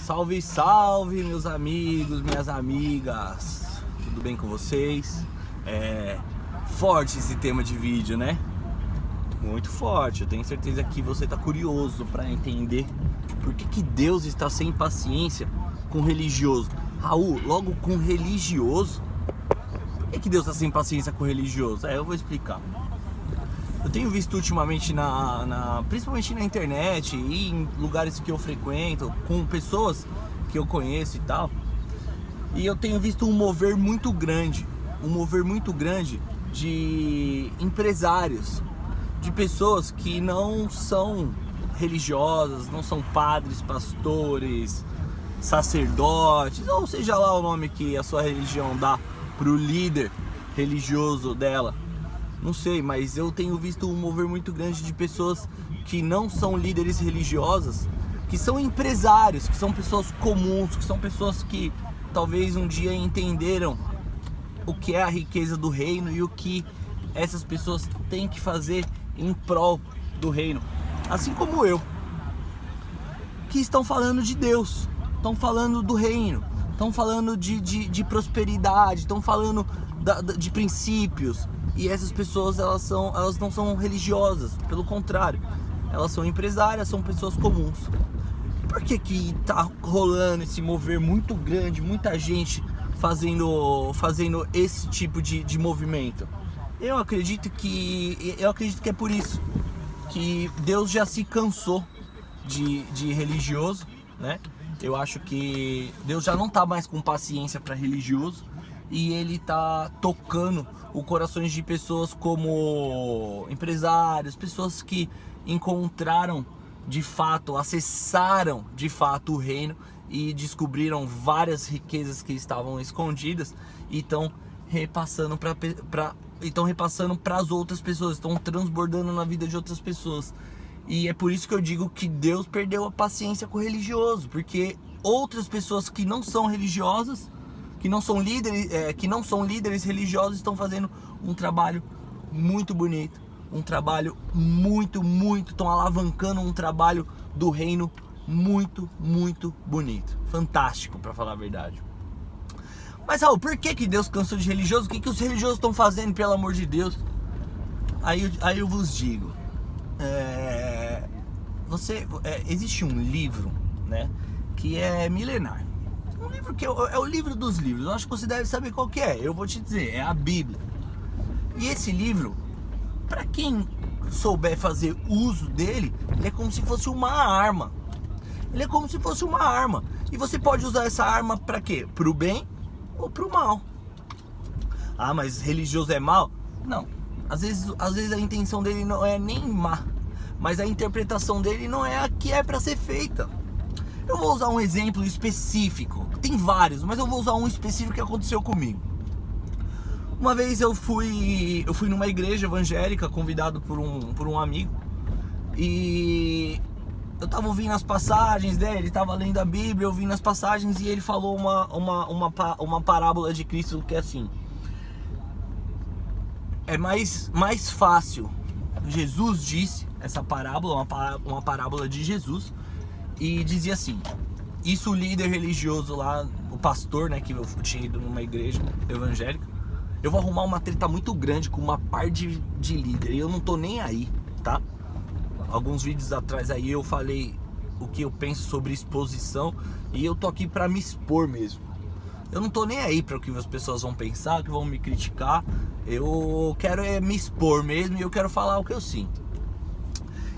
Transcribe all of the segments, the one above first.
Salve, salve, meus amigos, minhas amigas. Tudo bem com vocês? Forte esse tema de vídeo, né? Muito forte. Eu tenho certeza que você está curioso para entender por que Deus está sem paciência com o religioso. Raul, logo com religioso? Por que Deus está sem paciência com o religioso? Eu vou explicar. Eu tenho visto ultimamente, principalmente na internet e em lugares que eu frequento, com pessoas que eu conheço e tal, e eu tenho visto um mover muito grande de empresários, de pessoas que não são religiosas, não são padres, pastores, sacerdotes, ou seja lá o nome que a sua religião dá pro líder religioso dela. Não sei, mas eu tenho visto um mover muito grande de pessoas que não são líderes religiosas, que são empresários, que são pessoas comuns, que são pessoas que talvez um dia entenderam o que é a riqueza do reino e o que essas pessoas têm que fazer em prol do reino. Assim como eu, que estão falando de Deus, estão falando do reino, estão falando de prosperidade, estão falando de princípios. E essas pessoas, elas não são religiosas, pelo contrário, elas são empresárias, são pessoas comuns. Por que tá rolando esse mover muito grande, muita gente fazendo esse tipo de movimento? Eu acredito que é por isso que Deus já se cansou de religioso, né? Eu acho que Deus já não tá mais com paciência para religioso. E ele tá tocando os corações de pessoas como empresários, pessoas que encontraram de fato, acessaram de fato o reino e descobriram várias riquezas que estavam escondidas e estão repassando para as outras pessoas, estão transbordando na vida de outras pessoas. E é por isso que eu digo que Deus perdeu a paciência com o religioso, porque outras pessoas que não são religiosas, que não são líderes religiosos, estão fazendo um trabalho muito bonito, um trabalho estão alavancando um trabalho do reino muito bonito, fantástico, para falar a verdade. Mas Raul, por que Deus cansou de religiosos? O que os religiosos estão fazendo, pelo amor de Deus? Aí eu vos digo, existe um livro, né, que é milenar. Um livro que é o livro dos livros. Eu acho que você deve saber qual que é. Eu vou te dizer, é a Bíblia. E esse livro, para quem souber fazer uso dele, ele é como se fosse uma arma. Ele é como se fosse uma arma. E você pode usar essa arma para quê? Para o bem ou para o mal. Ah, mas religioso é mal? Não. Às vezes a intenção dele não é nem má, mas a interpretação dele não é a que é para ser feita. Eu vou usar um exemplo específico. Tem vários, mas eu vou usar um específico que aconteceu comigo. Uma vez eu fui numa igreja evangélica, convidado por um amigo. E eu tava ouvindo as passagens dele, ele tava lendo a Bíblia, ouvindo as passagens, e ele falou uma parábola de Cristo que é assim: é mais fácil. Jesus disse essa parábola, uma parábola de Jesus. E dizia assim, isso o líder religioso lá, o pastor, né, que eu tinha ido numa igreja evangélica, eu vou arrumar uma treta muito grande com uma par de líder, e eu não tô nem aí, tá? Alguns vídeos atrás aí eu falei o que eu penso sobre exposição, e eu tô aqui pra me expor mesmo. Eu não tô nem aí pra o que as pessoas vão pensar, que vão me criticar. Eu quero me expor mesmo, e eu quero falar o que eu sinto.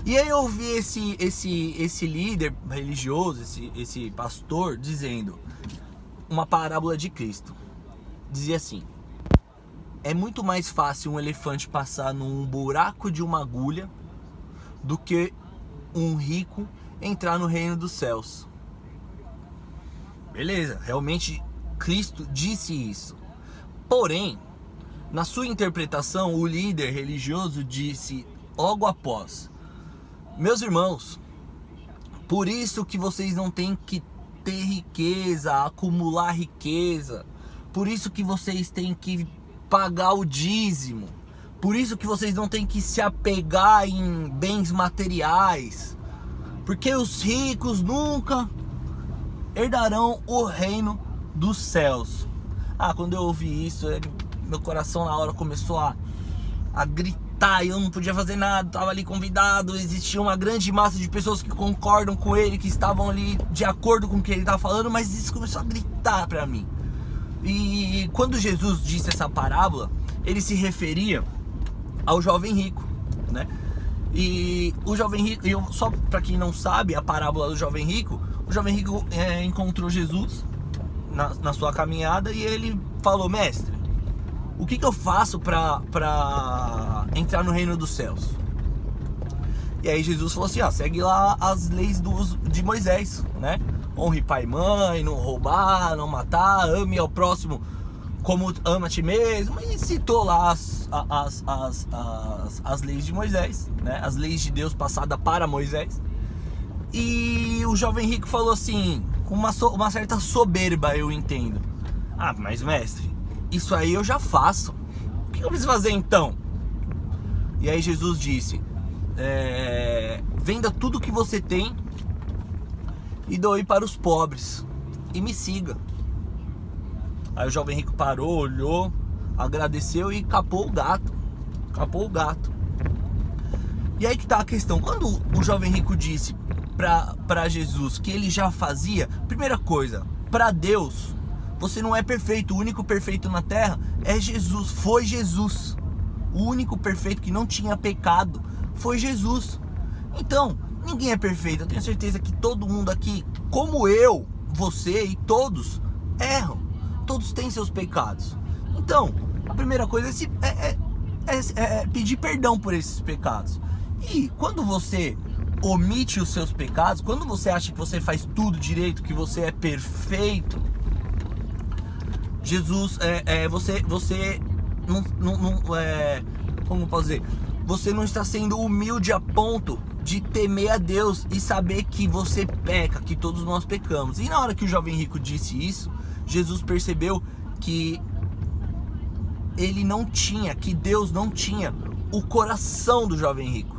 E aí eu ouvi esse líder religioso, esse pastor, dizendo uma parábola de Cristo. Dizia assim: é muito mais fácil um elefante passar num buraco de uma agulha do que um rico entrar no reino dos céus. Beleza, realmente Cristo disse isso. Porém, na sua interpretação, o líder religioso disse logo após: meus irmãos, por isso que vocês não têm que ter riqueza, acumular riqueza. Por isso que vocês têm que pagar o dízimo. Por isso que vocês não têm que se apegar em bens materiais. Porque os ricos nunca herdarão o reino dos céus. Quando eu ouvi isso, meu coração na hora começou a gritar, e eu não podia fazer nada, estava ali convidado, existia uma grande massa de pessoas que concordam com ele, que estavam ali de acordo com o que ele estava falando, mas isso começou a gritar para mim. E quando Jesus disse essa parábola, ele se referia ao jovem rico, né? E o jovem rico, só para quem não sabe a parábola do jovem rico, o jovem rico encontrou Jesus na sua caminhada e ele falou: mestre, o que eu faço para entrar no reino dos céus? E aí Jesus falou assim: segue lá as leis de Moisés, né? Honre pai e mãe, não roubar, não matar, ame ao próximo como ama a ti mesmo. E citou lá as leis de Moisés, né? As leis de Deus passadas para Moisés. E o jovem rico falou assim, com uma certa soberba, eu entendo: mas mestre, isso aí eu já faço, o que eu preciso fazer então? E aí Jesus disse: venda tudo que você tem e doe para os pobres e me siga. Aí o jovem rico parou, olhou, agradeceu e capou o gato. E aí que tá a questão: quando o jovem rico disse para Jesus que ele já fazia, primeira coisa, para Deus você não é perfeito, o único perfeito na terra é Jesus, foi Jesus. O único perfeito que não tinha pecado foi Jesus. Então, ninguém é perfeito. Eu tenho certeza que todo mundo aqui, como eu, você e todos, erram. Todos têm seus pecados. Então, a primeira coisa é pedir perdão por esses pecados. E quando você omite os seus pecados, quando você acha que você faz tudo direito, que você é perfeito, Jesus, você não como eu posso dizer? Você não está sendo humilde a ponto de temer a Deus e saber que você peca, que todos nós pecamos. E na hora que o jovem rico disse isso, Jesus percebeu que que Deus não tinha o coração do jovem rico.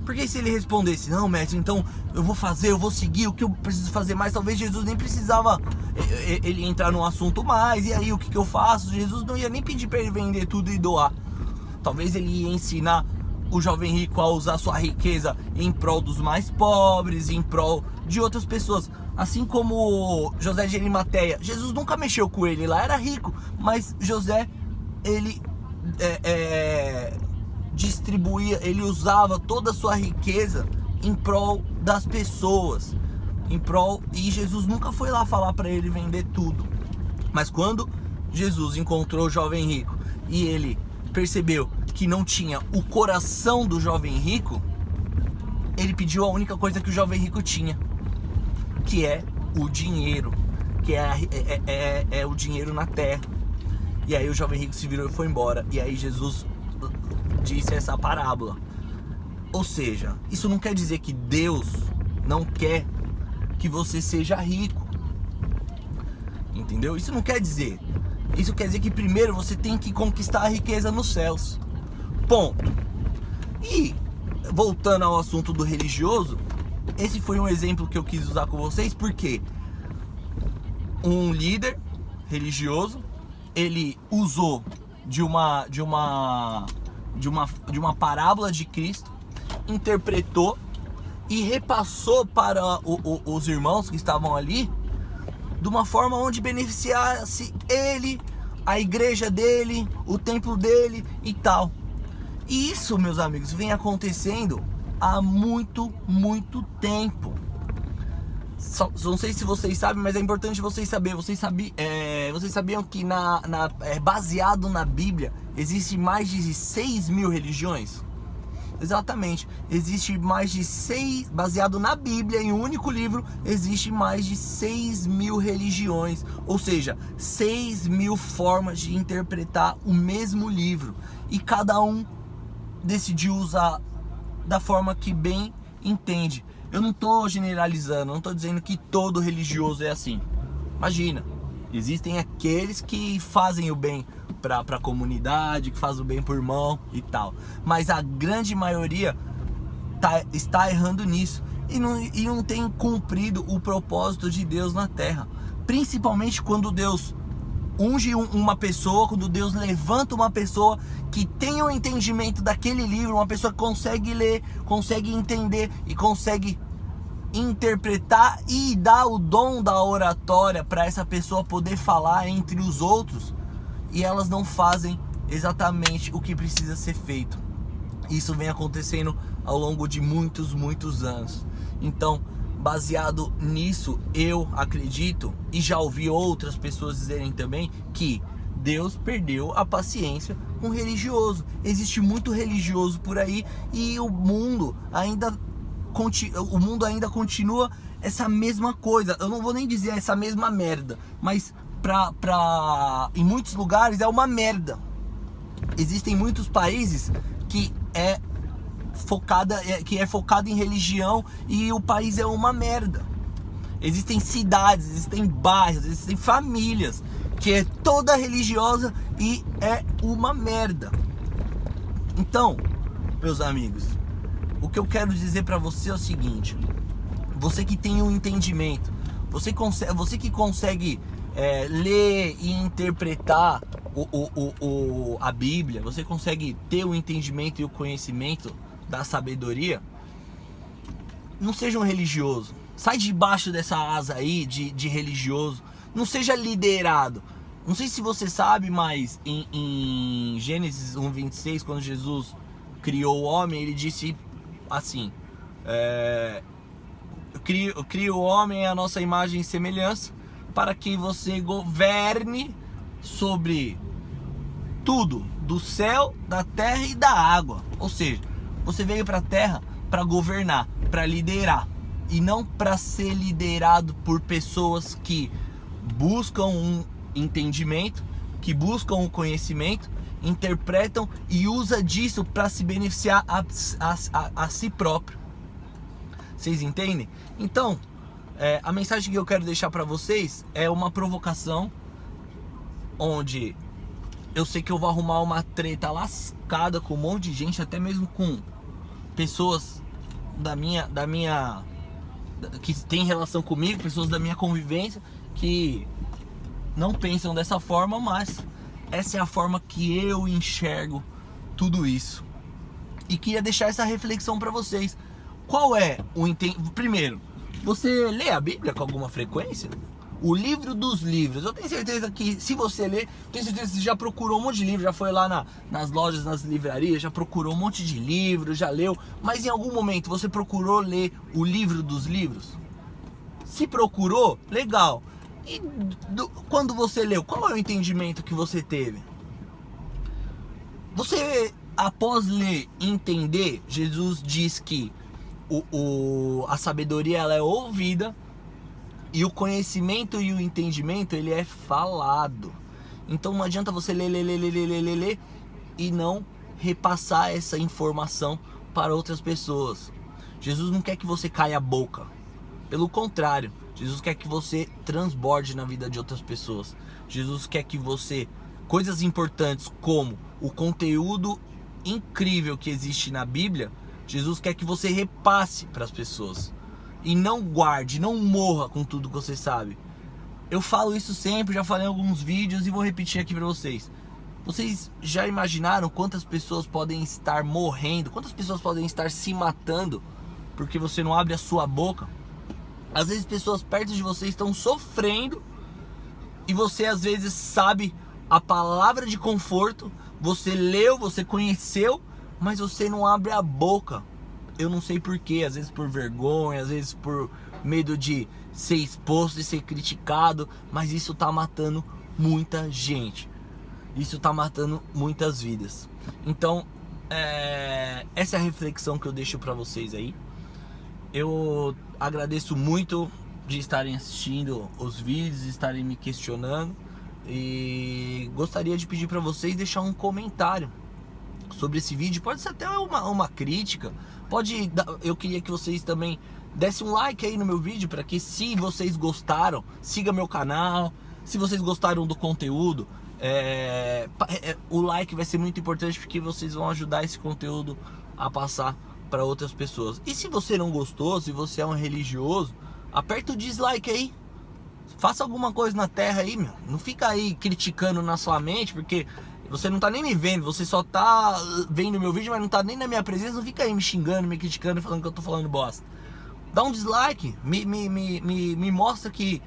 Porque se ele respondesse: não, mestre, então eu vou seguir o que eu preciso fazer mais, talvez Jesus nem precisava ele entrar no assunto mais. E aí, o que eu faço? Jesus não ia nem pedir para ele vender tudo e doar. Talvez ele ia ensinar o jovem rico a usar sua riqueza em prol dos mais pobres, em prol de outras pessoas. Assim como José de Arimateia, Jesus nunca mexeu com ele, lá era rico, mas José, ele distribuía, ele usava toda a sua riqueza em prol das pessoas, e Jesus nunca foi lá falar para ele vender tudo. Mas quando Jesus encontrou o jovem rico e ele percebeu que não tinha o coração do jovem rico, ele pediu a única coisa que o jovem rico tinha, que é o dinheiro, que é o dinheiro na terra. E aí o jovem rico se virou e foi embora. E aí Jesus disse essa parábola. Ou seja, isso não quer dizer que Deus não quer que você seja rico, entendeu? Isso não quer dizer. Isso quer dizer que primeiro você tem que conquistar a riqueza nos céus. Ponto. E voltando ao assunto do religioso, esse foi um exemplo que eu quis usar com vocês, porque um líder religioso, ele usou de uma parábola de Cristo, interpretou e repassou para os irmãos que estavam ali de uma forma onde beneficiasse ele, a igreja dele, o templo dele e tal. E isso, meus amigos, vem acontecendo há muito, muito tempo. Não sei se vocês sabem, mas é importante vocês saberem. Vocês sabiam que baseado na Bíblia existe mais de 6.000 religiões? Exatamente, existe mais de 6, baseado na Bíblia, em um único livro, existe mais de 6.000 religiões, ou seja, 6.000 formas de interpretar o mesmo livro, e cada um decidiu usar da forma que bem entende. Eu não estou generalizando, não estou dizendo que todo religioso é assim. Imagina, existem aqueles que fazem o bem para a comunidade, que fazem o bem por irmão e tal, mas a grande maioria está errando nisso. e não tem cumprido o propósito de Deus na terra. Principalmente quando Deus unge uma pessoa, quando Deus levanta uma pessoa que tem o entendimento daquele livro, uma pessoa que consegue ler, consegue entender e consegue interpretar e dar o dom da oratória para essa pessoa poder falar entre os outros, e elas não fazem exatamente o que precisa ser feito. Isso vem acontecendo ao longo de muitos anos. Então, baseado nisso, eu acredito, e já ouvi outras pessoas dizerem também, que Deus perdeu a paciência com o religioso. Existe muito religioso por aí, e o mundo ainda continua essa mesma coisa. Eu não vou nem dizer essa mesma merda, mas em muitos lugares é uma merda. Existem muitos países que é focado em religião, e o país é uma merda. Existem cidades, existem bairros, existem famílias que é toda religiosa e é uma merda. Então, meus amigos, o que eu quero dizer para você é o seguinte: você que tem um entendimento, você que consegue ler e interpretar a Bíblia, você consegue ter o entendimento e o conhecimento da sabedoria, não seja um religioso. Sai debaixo dessa asa aí de religioso. Não seja liderado. Não sei se você sabe, mas em Gênesis 1:26, quando Jesus criou o homem, ele disse assim: cria o homem à nossa imagem e semelhança, para que você governe sobre tudo, do céu, da terra e da água. Ou seja, você veio para a terra para governar, para liderar, e não para ser liderado por pessoas que buscam um entendimento, que buscam um conhecimento, interpretam e usa disso para se beneficiar a si próprio. Vocês entendem? Então, a mensagem que eu quero deixar para vocês é uma provocação, onde eu sei que eu vou arrumar uma treta lascada com um monte de gente, até mesmo com pessoas que tem relação comigo, pessoas da minha convivência, que não pensam dessa forma, mas essa é a forma que eu enxergo tudo isso. E queria deixar essa reflexão para vocês. Qual é o entendimento? Primeiro, você lê a Bíblia com alguma frequência? O livro dos livros. Eu tenho certeza que se você ler, tenho certeza que você já procurou um monte de livro, já foi lá nas lojas, nas livrarias, já procurou um monte de livros, já leu. Mas em algum momento você procurou ler o livro dos livros? Se procurou, legal. E quando você leu, qual é o entendimento que você teve? Você, após ler e entender, Jesus diz que a sabedoria ela é ouvida, e o conhecimento e o entendimento ele é falado. Então não adianta você ler e não repassar essa informação para outras pessoas. Jesus não quer que você caia a boca. Pelo contrário, Jesus quer que você transborde na vida de outras pessoas. Jesus quer que você, coisas importantes como o conteúdo incrível que existe na Bíblia, Jesus quer que você repasse para as pessoas. E não guarde, não morra com tudo que você sabe. Eu falo isso sempre, já falei em alguns vídeos e vou repetir aqui para vocês. Vocês já imaginaram quantas pessoas podem estar morrendo? Quantas pessoas podem estar se matando porque você não abre a sua boca? Às vezes pessoas perto de você estão sofrendo e você às vezes sabe a palavra de conforto, você leu, você conheceu, mas você não abre a boca. Eu não sei porquê, às vezes por vergonha, às vezes por medo de ser exposto e ser criticado, mas isso tá matando muita gente. Isso tá matando muitas vidas. Então, essa é a reflexão que eu deixo pra vocês aí. Eu agradeço muito de estarem assistindo os vídeos, de estarem me questionando, e gostaria de pedir pra vocês deixar um comentário sobre esse vídeo. Pode ser até uma crítica. Eu queria que vocês também dessem um like aí no meu vídeo, para que, se vocês gostaram, siga meu canal. Se vocês gostaram do conteúdo, o like vai ser muito importante, porque vocês vão ajudar esse conteúdo a passar para outras pessoas. E se você não gostou, se você é um religioso, aperta o dislike aí. Faça alguma coisa na terra aí, meu. Não fica aí criticando na sua mente, porque você não tá nem me vendo, você só tá vendo meu vídeo, mas não tá nem na minha presença. Não fica aí me xingando, me criticando, falando que eu tô falando bosta. Dá um dislike, me mostra que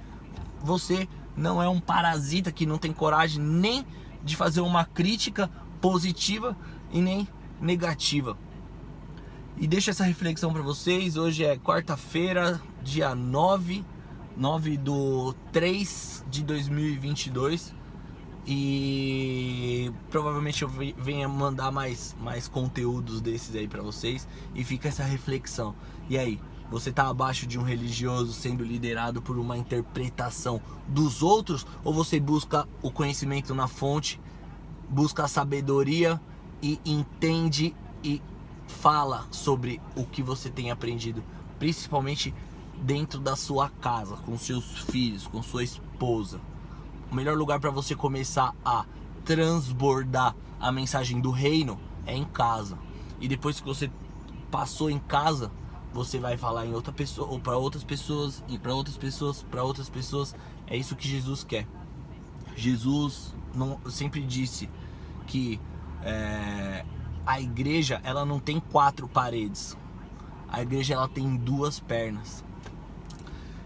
você não é um parasita, que não tem coragem nem de fazer uma crítica positiva e nem negativa. E deixa essa reflexão para vocês. Hoje é quarta-feira, dia 9 de 3 de 2022. E provavelmente eu venha mandar mais conteúdos desses aí para vocês. E fica essa reflexão. E aí, você tá abaixo de um religioso sendo liderado por uma interpretação dos outros? Ou você busca o conhecimento na fonte, busca a sabedoria e entende e fala sobre o que você tem aprendido, principalmente dentro da sua casa, com seus filhos, com sua esposa? O melhor lugar para você começar a transbordar a mensagem do reino é em casa. E depois que você passou em casa, você vai falar em outra pessoa, ou para outras pessoas, e para outras pessoas, para outras pessoas. É isso que Jesus quer. Jesus sempre disse que a igreja, ela não tem 4 paredes. A igreja, ela tem 2 pernas.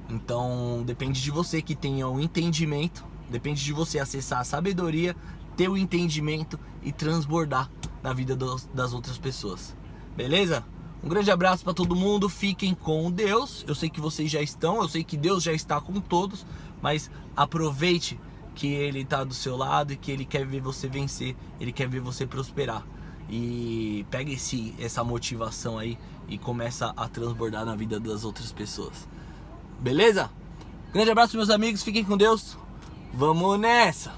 Então depende de você que tenha o entendimento, depende de você acessar a sabedoria, ter o entendimento e transbordar na vida das outras pessoas. Beleza? Um grande abraço para todo mundo, fiquem com Deus. Eu sei que vocês já estão, eu sei que Deus já está com todos, mas aproveite que Ele está do seu lado e que Ele quer ver você vencer, Ele quer ver você prosperar. E pega essa motivação aí e começa a transbordar na vida das outras pessoas. Beleza? Grande abraço, meus amigos, fiquem com Deus. Vamos nessa!